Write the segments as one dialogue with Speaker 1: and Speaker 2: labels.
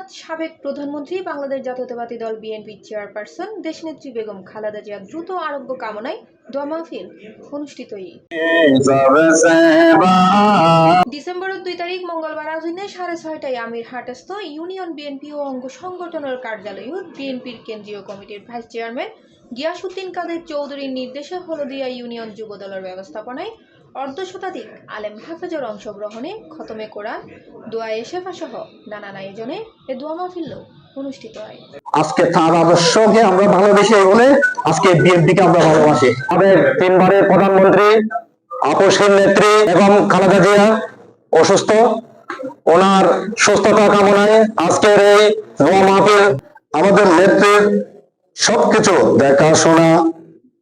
Speaker 1: মোহাম্মদ সাবেক প্রধানমন্ত্রী বাংলাদেশ জাতীয়তাবাদী দল বিএনপি চেয়ারপারসন দেশনেত্রী বেগম খালেদা জিয়ার দ্রুত আরোগ্য কামনায় দোয়া মাহফিল অনুষ্ঠিত। ডিসেম্বরের 2 তারিখ মঙ্গলবার আজীবনে 6:30টায় আমিরহাটস্থ ইউনিয়ন বিএনপি ও অঙ্গ সংগঠনের কার্যালয়ত বিএনপির কেন্দ্রীয় কমিটির ভাইস চেয়ারম্যান গিয়াসউদ্দিন কাদের চৌধুরীর নির্দেশে হলদিয়া ইউনিয়ন যুবদলের ব্যবস্থাপনায় অর্ধশতাধিক আলেম হাফেজের অংশগ্রহণে খতমে কোরআন, দোয়া এশেফা সহ নানান আয়োজনে এ দোয়া মাহফিল অনুষ্ঠিত হয়।
Speaker 2: আজকে তার আদর্শকে আমরা ভালোবেসে বলে আজকে বিএনপিকে আমরা ভালোবাসি। আমাদের 3 বারের প্রধানমন্ত্রী আপসহীন নেত্রী এবং খালেদা জিয়া অসুস্থ, ওনার সুস্থতা কামনায় আজকের এই দোয়া মাহফিল। আমাদের নেত্রীর সবকিছু দেখাশোনা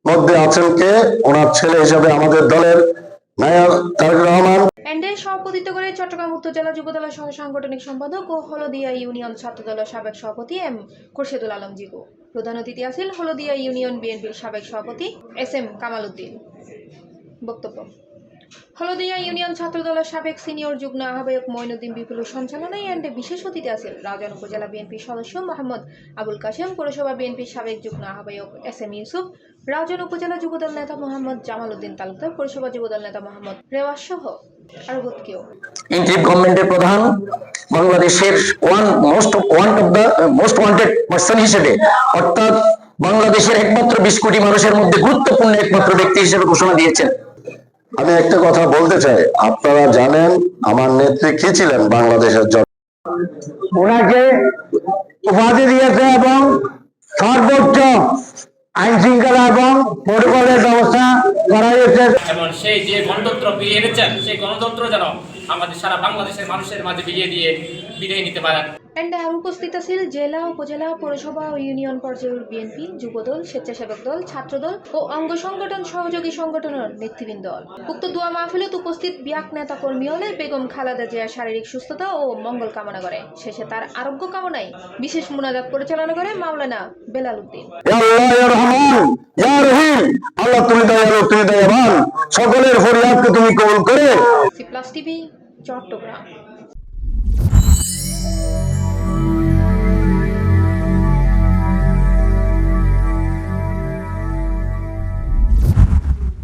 Speaker 2: মধ্যে আছেন কে? ওনার ছেলে হিসেবে আমাদের দলের নায়ক তারেক রহমান।
Speaker 1: এন্ডে সভাপতিত্ব করে চট্টগ্রাম উত্তর জেলা যুবদলের সহ সাংগঠনিক সম্পাদক ও হলদিয়া ইউনিয়ন ছাত্রদলের সাবেক সভাপতি এম খোরশেদুল আলম জিকু। প্রধান অতিথি আছেন হলদিয়া ইউনিয়ন বিএনপির সাবেক সভাপতি এস.এম. কামাল উদ্দিন। বক্তব্য হলদিয়া ইউনিয়ন ছাত্রদলের সাবেক সিনিয়র যুগ্ম আহ্বায়ক মঈনুদ্দিন বিপুলের সঞ্চালনায় এন্ডে বিশেষ অতিথি আছেন রাউজান উপজেলা বিএনপির সদস্য মোহাম্মদ আবুল কাশেম, পৌরসভা বিএনপির সাবেক যুগ্ম আহ্বায়ক এস.এম. ইউসুফ, রাউজান উপজেলা যুবদল নেতা মোহাম্মদ জামাল উদ্দিন তালুকদার, পৌরসভা যুবদল নেতা মোহাম্মদ রেওয়াজ সহ আরো কেউ।
Speaker 2: ইন্টারিম গভর্নমেন্টের প্রধান বাংলাদেশের মোস্ট ওয়ান্টেড পারসন হিসেবে, অর্থাৎ বাংলাদেশের একমাত্র 20 কোটি মানুষের মধ্যে গুরুত্বপূর্ণ একমাত্র ব্যক্তি হিসেবে ঘোষণা দিয়েছেন।
Speaker 3: আমি একটা কথা বলতে চাই, আপনারা জানেন আমার নেত্রী কি ছিলেন বাংলাদেশের জন্য।
Speaker 2: ওনাকে উপাধি দিয়েছে এবং সর্বোচ্চ আইন শৃঙ্খলা এবং প্রোটোকলের ব্যবস্থা করা হয়েছে
Speaker 4: এবং সেই যে গণতন্ত্র ফিরিয়ে এনেছেন সেই গণতন্ত্র যেন আমাদের সারা বাংলাদেশের মানুষের মাঝে বিলিয়ে নিতে পারেন।
Speaker 1: এন্ডে আর উপস্থিত আছেন জেলা, উপজেলা, পৌরসভা ও ইউনিয়ন পর্যায়ের বিএনপি, যুবদল, স্বেচ্ছাসেবক দল, ছাত্রদল ও অঙ্গ সংগঠন সহযোগী সংগঠনের নেতৃবৃন্দ। উক্ত দোয়া মাহফিলত উপস্থিত বিয়াক নেতা কর্মী হলে বেগম খালেদা জিয়ার শারীরিক সুস্থতা ও মঙ্গল কামনা করে। শেষে তার আরোগ্য কামনায় বিশেষ মুনাজাত পরিচালনা করে মাওলানা বেলাল উদ্দিন।
Speaker 2: আল্লাহ তুমি দয়ালু, তুমি দয়াবান, সকলের ফরিয়াদকে তুমি কবুল করে।
Speaker 1: সি+ টিভি, চট্টগ্রাম।